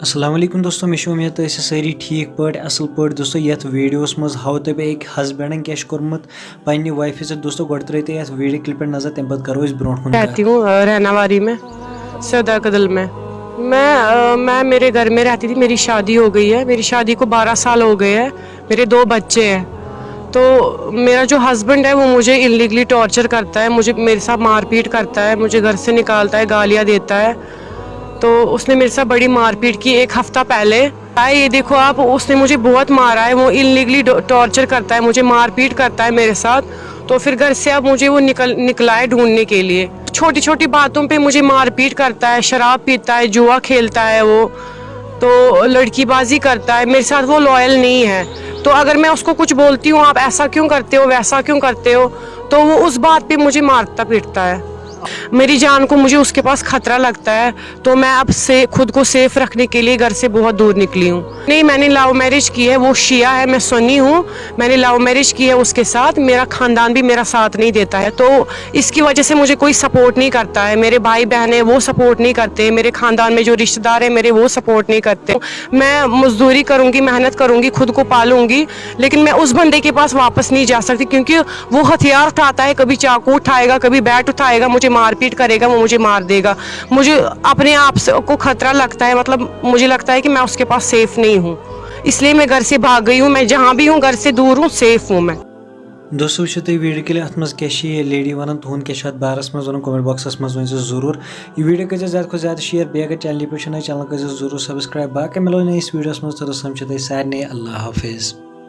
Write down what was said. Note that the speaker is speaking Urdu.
السلام علیکم دوستو میں امید تو ساری ٹھیک پٲٹھۍ اصل پٲٹھۍ دوستو یتھ ویڈیوس مز ہاو تۄہہِ بہٕ أکۍ ہسبینڈن کیاہ چھُ کوٚرمُت پننہِ وایفہِ سۭتۍ دوستو گۄڈٕ ترٲیِو تُہۍ یتھ ویڈیو کلپ پٮ۪ٹھ نظر تمہِ پتہٕ کرو أسۍ برونٛٹھ کُن رہتی ہوں رہناواری میں سودا کدل میں میں میرے گھر میں رہتی تھی. میری شادی ہو گئی ہے, میری شادی کو 12 سال ہو گئے ہیں, میرے 2 بچے ہیں. تو میرا جو ہسبینڈ ہے وہ مجھے انلیگلی ٹارچر کرتا ہے, مجھے میرے ساتھ مار پیٹ کرتا ہے, مجھے گھر سے نکالتا ہے, گالیاں دیتا ہے. تو اس نے میرے ساتھ بڑی مار پیٹ کی 1 ہفتہ پہلے. یہ دیکھو آپ, اس نے مجھے بہت مارا ہے, وہ انلیگلی ٹارچر کرتا ہے, مجھے مار پیٹ کرتا ہے میرے ساتھ. تو پھر گھر سے اب مجھے وہ نکلا ہے ڈھونڈنے کے لیے. چھوٹی چھوٹی باتوں پہ مجھے مار پیٹ کرتا ہے, شراب پیتا ہے, جوا کھیلتا ہے, وہ تو لڑکی بازی کرتا ہے. میرے ساتھ وہ لائل نہیں ہے. تو اگر میں اس کو کچھ بولتی ہوں آپ ایسا کیوں کرتے ہو, ویسا کیوں کرتے ہو, تو وہ اس بات پہ مجھے مارتا پیٹتا ہے. میری جان کو مجھے اس کے پاس خطرہ لگتا ہے. تو میں اب سے خود کو سیف رکھنے کے لیے گھر سے بہت دور نکلی ہوں. نہیں, میں نے لو میرج کی ہے, وہ شیعہ ہے, میں سنی ہوں. میں نے لو میرج کی ہے اس کے ساتھ. میرا خاندان بھی میرا ساتھ نہیں دیتا ہے, تو اس کی وجہ سے مجھے کوئی سپورٹ نہیں کرتا ہے. میرے بھائی بہن ہیں وہ سپورٹ نہیں کرتے, میرے خاندان میں جو رشتہ دار ہیں میرے وہ سپورٹ نہیں کرتے. میں مزدوری کروں گی, محنت کروں گی, خود کو پالوں گی, لیکن میں اس بندے کے پاس واپس نہیں جا سکتی, کیونکہ وہ ہتھیار اٹھاتا ہے, کبھی چاقو اٹھائے گا, کبھی بیٹ اٹھائے گا, مجھے مار پیٹ کرے گا, وہ مجھے مار دے گا. مجھے اپنے آپ کو خطرہ لگتا ہے, مطلب مجھے لگتا ہے کہ میں اس کے پاس سیف نہیں ہوں, اس لیے میں گھر سے بھاگ گئی ہوں. میں جہاں بھی ہوں گھر سے دور ہوں, سیف ہوں میں. دوستو وٕچھِو تُہۍ ویڈیو کلپ اتھ منٛز کیاہ چھِ یہِ لیڈی ونان, تُہُنٛد کیاہ چھُ اتھ بارس منٛز ونُن کمنٹ باکسس منٛز ؤنۍ زیو ضروٗر. یہِ ویڈیو کٔرۍزیو زیادٕ کھۄتہٕ زیادٕ شیر, بیٚیہِ اگر چینلہِ پٮ۪ٹھ چھُو نٔے چینل کٔرۍزیو ضروٗر سبسکرایب. باقٕے مِلو نٔیِس ویڈیوس منٛز, توٚتَس تام چھُو تۄہہِ سارنٕے اللہ حافظ.